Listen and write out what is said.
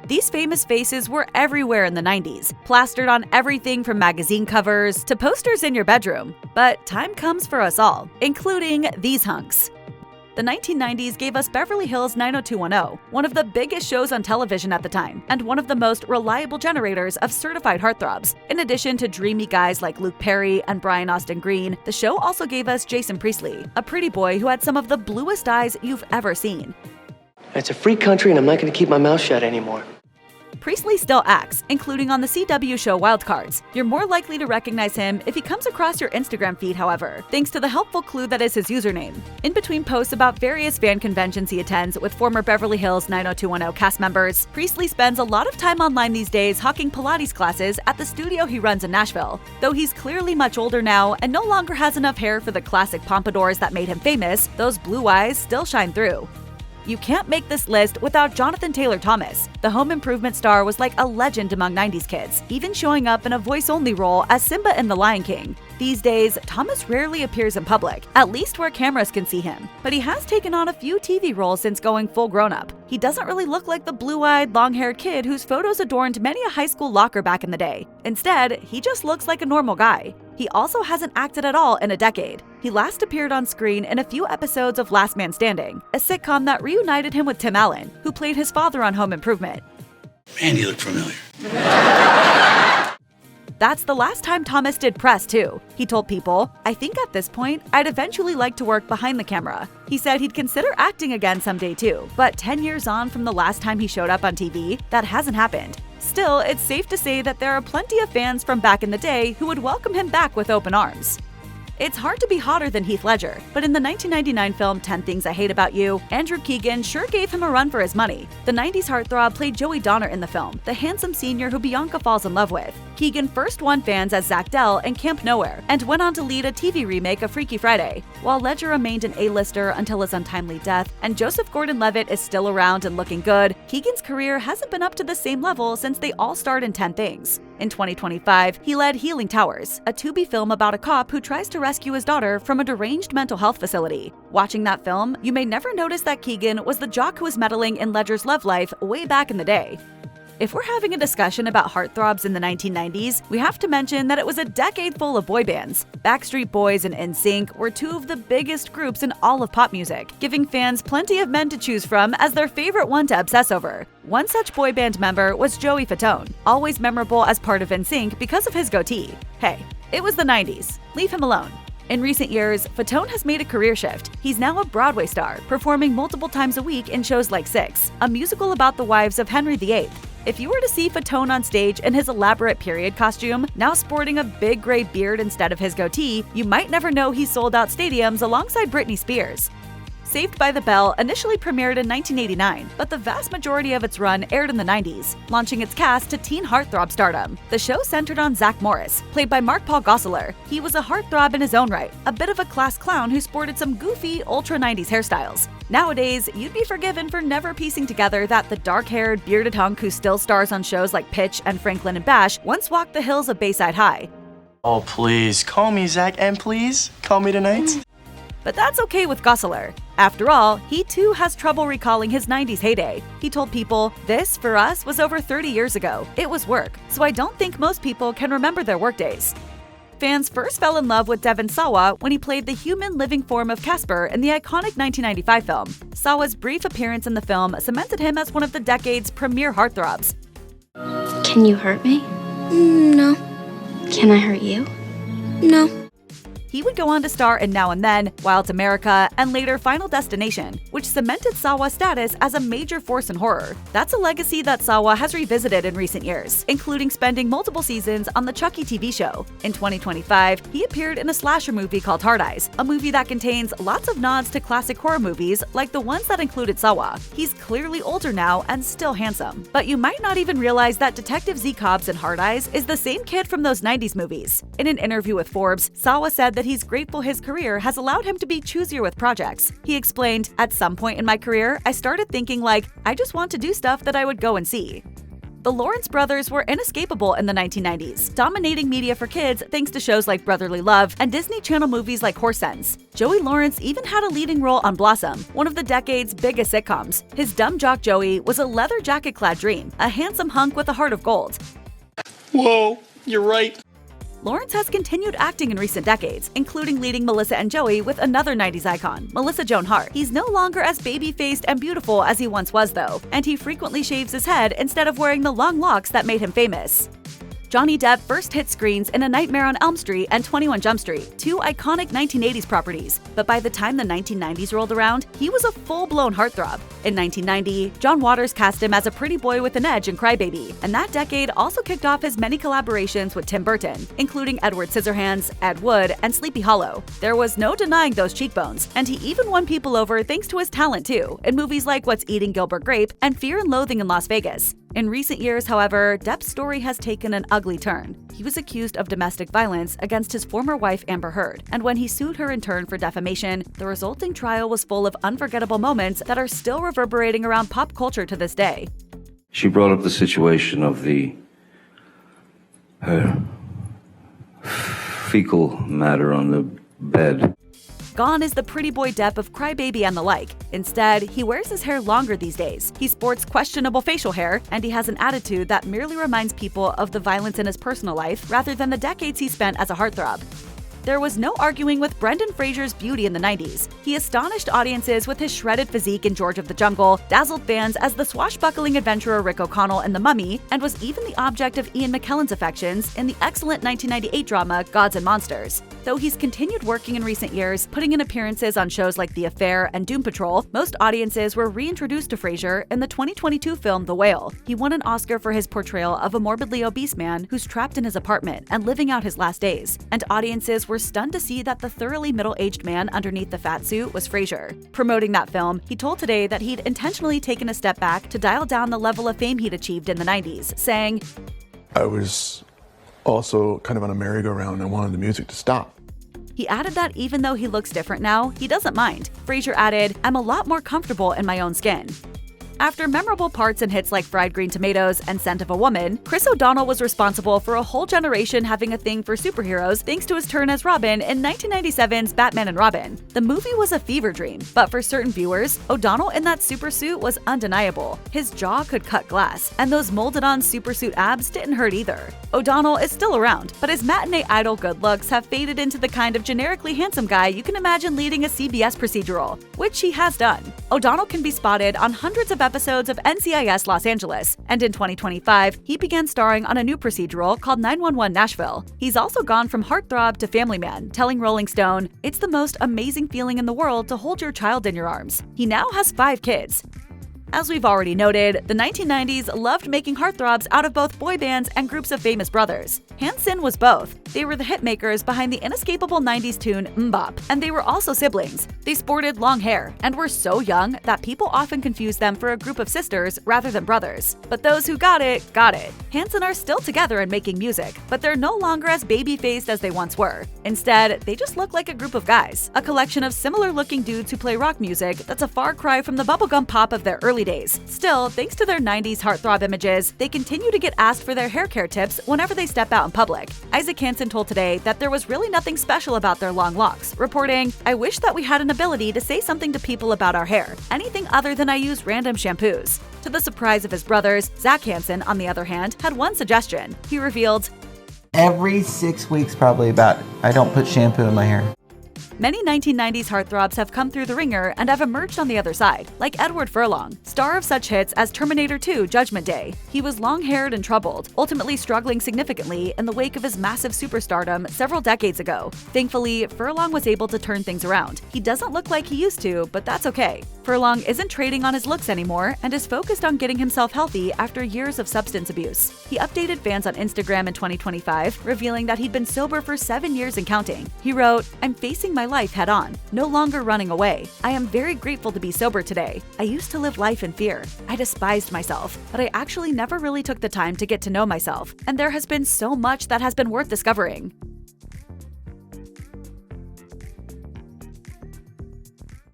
These famous faces were everywhere in the 90s, plastered on everything from magazine covers to posters in your bedroom. But time comes for us all, including these hunks. The 1990s gave us Beverly Hills 90210, one of the biggest shows on television at the time, and one of the most reliable generators of certified heartthrobs. In addition to dreamy guys like Luke Perry and Brian Austin Green, the show also gave us Jason Priestley, a pretty boy who had some of the bluest eyes you've ever seen. It's a free country and I'm not going to keep my mouth shut anymore. Priestley still acts, including on the CW show Wildcards. You're more likely to recognize him if he comes across your Instagram feed, however, thanks to the helpful clue that is his username. In between posts about various fan conventions he attends with former Beverly Hills 90210 cast members, Priestley spends a lot of time online these days hawking Pilates classes at the studio he runs in Nashville. Though he's clearly much older now and no longer has enough hair for the classic pompadours that made him famous, those blue eyes still shine through. You can't make this list without Jonathan Taylor Thomas. The home improvement star was like a legend among 90s kids, even showing up in a voice-only role as Simba in The Lion King. These days, Thomas rarely appears in public, at least where cameras can see him, but he has taken on a few TV roles since going full grown-up. He doesn't really look like the blue-eyed, long-haired kid whose photos adorned many a high school locker back in the day. Instead, he just looks like a normal guy. He also hasn't acted at all in a decade. He last appeared on screen in a few episodes of Last Man Standing, a sitcom that reunited him with Tim Allen, who played his father on Home Improvement. Man, you look familiar. That's the last time Thomas did press, too. He told People, "I think at this point, I'd eventually like to work behind the camera." He said he'd consider acting again someday, too, but 10 years on from the last time he showed up on TV, that hasn't happened. Still, it's safe to say that there are plenty of fans from back in the day who would welcome him back with open arms. It's hard to be hotter than Heath Ledger, but in the 1999 film 10 Things I Hate About You, Andrew Keegan sure gave him a run for his money. The 90s heartthrob played Joey Donner in the film, the handsome senior who Bianca falls in love with. Keegan first won fans as Zach Dell in Camp Nowhere, and went on to lead a TV remake of Freaky Friday. While Ledger remained an A-lister until his untimely death, and Joseph Gordon-Levitt is still around and looking good, Keegan's career hasn't been up to the same level since they all starred in 10 Things. In 2025, he led Healing Towers, a Tubi film about a cop who tries to rescue his daughter from a deranged mental health facility. Watching that film, you may never notice that Keegan was the jock who was meddling in Ledger's love life way back in the day. If we're having a discussion about heartthrobs in the 1990s, we have to mention that it was a decade full of boy bands. Backstreet Boys and NSYNC were two of the biggest groups in all of pop music, giving fans plenty of men to choose from as their favorite one to obsess over. One such boy band member was Joey Fatone, always memorable as part of NSYNC because of his goatee. Hey, it was the 90s. Leave him alone. In recent years, Fatone has made a career shift. He's now a Broadway star, performing multiple times a week in shows like Six, a musical about the wives of Henry VIII. If you were to see Fatone on stage in his elaborate period costume, now sporting a big gray beard instead of his goatee, you might never know he sold out stadiums alongside Britney Spears. Saved by the Bell initially premiered in 1989, but the vast majority of its run aired in the 90s, launching its cast to teen heartthrob stardom. The show centered on Zach Morris, played by Mark Paul Gosselaar. He was a heartthrob in his own right, a bit of a class clown who sported some goofy, ultra-90s hairstyles. Nowadays, you'd be forgiven for never piecing together that the dark-haired, bearded hunk who still stars on shows like Pitch and Franklin and Bash once walked the hills of Bayside High. Oh, please, call me Zach, and please, call me tonight. But that's okay with Gosselaar. After all, he too has trouble recalling his 90s heyday. He told People, "This, for us, was over 30 years ago. It was work, so I don't think most people can remember their workdays." Fans first fell in love with Devon Sawa when he played the human living form of Casper in the iconic 1995 film. Sawa's brief appearance in the film cemented him as one of the decade's premier heartthrobs. Can you hurt me? No. Can I hurt you? No. He would go on to star in Now and Then, Wild America, and later Final Destination, which cemented Sawa's status as a major force in horror. That's a legacy that Sawa has revisited in recent years, including spending multiple seasons on the Chucky TV show. In 2025, he appeared in a slasher movie called Hard Eyes, a movie that contains lots of nods to classic horror movies like the ones that included Sawa. He's clearly older now and still handsome. But you might not even realize that Detective Z Cobbs in Hard Eyes is the same kid from those 90s movies. In an interview with Forbes, Sawa said that he's grateful his career has allowed him to be choosier with projects. He explained, "At some point in my career, I started thinking like, I just want to do stuff that I would go and see." The Lawrence brothers were inescapable in the 1990s, dominating media for kids thanks to shows like Brotherly Love and Disney Channel movies like Horse Sense. Joey Lawrence even had a leading role on Blossom, one of the decade's biggest sitcoms. His dumb jock Joey was a leather jacket-clad dream, a handsome hunk with a heart of gold. Whoa, you're right. Lawrence has continued acting in recent decades, including leading Melissa and Joey with another 90s icon, Melissa Joan Hart. He's no longer as baby-faced and beautiful as he once was, though, and he frequently shaves his head instead of wearing the long locks that made him famous. Johnny Depp first hit screens in A Nightmare on Elm Street and 21 Jump Street, two iconic 1980s properties. But by the time the 1990s rolled around, he was a full-blown heartthrob. In 1990, John Waters cast him as a pretty boy with an edge in Cry Baby, and that decade also kicked off his many collaborations with Tim Burton, including Edward Scissorhands, Ed Wood, and Sleepy Hollow. There was no denying those cheekbones, and he even won people over thanks to his talent too, in movies like What's Eating Gilbert Grape and Fear and Loathing in Las Vegas. In recent years, however, Depp's story has taken an ugly turn. He was accused of domestic violence against his former wife Amber Heard, and when he sued her in turn for defamation, the resulting trial was full of unforgettable moments that are still reverberating around pop culture to this day. She brought up the situation of her fecal matter on the bed. Gone is the pretty boy Depp of Cry Baby and the like. Instead, he wears his hair longer these days. He sports questionable facial hair, and he has an attitude that merely reminds people of the violence in his personal life rather than the decades he spent as a heartthrob. There was no arguing with Brendan Fraser's beauty in the 90s. He astonished audiences with his shredded physique in George of the Jungle, dazzled fans as the swashbuckling adventurer Rick O'Connell in The Mummy, and was even the object of Ian McKellen's affections in the excellent 1998 drama Gods and Monsters. Though he's continued working in recent years, putting in appearances on shows like The Affair and Doom Patrol, most audiences were reintroduced to Fraser in the 2022 film The Whale. He won an Oscar for his portrayal of a morbidly obese man who's trapped in his apartment and living out his last days, and audiences were stunned to see that the thoroughly middle-aged man underneath the fat suit was Fraser. Promoting that film, he told Today that he'd intentionally taken a step back to dial down the level of fame he'd achieved in the 90s, saying, I was also kind of on a merry-go-round and wanted the music to stop. He added that even though he looks different now, he doesn't mind. Fraser added, I'm a lot more comfortable in my own skin. After memorable parts in hits like Fried Green Tomatoes and Scent of a Woman, Chris O'Donnell was responsible for a whole generation having a thing for superheroes thanks to his turn as Robin in 1997's Batman and Robin. The movie was a fever dream, but for certain viewers, O'Donnell in that supersuit was undeniable. His jaw could cut glass, and those molded-on supersuit abs didn't hurt either. O'Donnell is still around, but his matinee idol good looks have faded into the kind of generically handsome guy you can imagine leading a CBS procedural, which he has done. O'Donnell can be spotted on hundreds of episodes of NCIS Los Angeles, and in 2025, he began starring on a new procedural called 911 Nashville. He's also gone from heartthrob to family man, telling Rolling Stone, "It's the most amazing feeling in the world to hold your child in your arms." He now has 5 kids. As we've already noted, the 1990s loved making heartthrobs out of both boy bands and groups of famous brothers. Hanson was both. They were the hitmakers behind the inescapable 90s tune Mbop, and they were also siblings. They sported long hair and were so young that people often confused them for a group of sisters rather than brothers. But those who got it, got it. Hanson are still together and making music, but they're no longer as baby-faced as they once were. Instead, they just look like a group of guys, a collection of similar-looking dudes who play rock music that's a far cry from the bubblegum pop of their early days. Still, thanks to their 90s heartthrob images, they continue to get asked for their hair care tips whenever they step out in public. Isaac Hanson told Today that there was really nothing special about their long locks, reporting, "I wish that we had an ability to say something to people about our hair, anything other than I use random shampoos." To the surprise of his brothers, Zach Hanson, on the other hand, had one suggestion. He revealed, Every 6 weeks, probably I don't put shampoo in my hair. Many 1990s heartthrobs have come through the ringer and have emerged on the other side, like Edward Furlong, star of such hits as Terminator 2: Judgment Day. He was long-haired and troubled, ultimately struggling significantly in the wake of his massive superstardom several decades ago. Thankfully, Furlong was able to turn things around. He doesn't look like he used to, but that's okay. Furlong isn't trading on his looks anymore and is focused on getting himself healthy after years of substance abuse. He updated fans on Instagram in 2025, revealing that he'd been sober for 7 years and counting. He wrote, "I'm facing my life head on, no longer running away. I am very grateful to be sober today. I used to live life in fear. I despised myself, but I actually never really took the time to get to know myself, and there has been so much that has been worth discovering."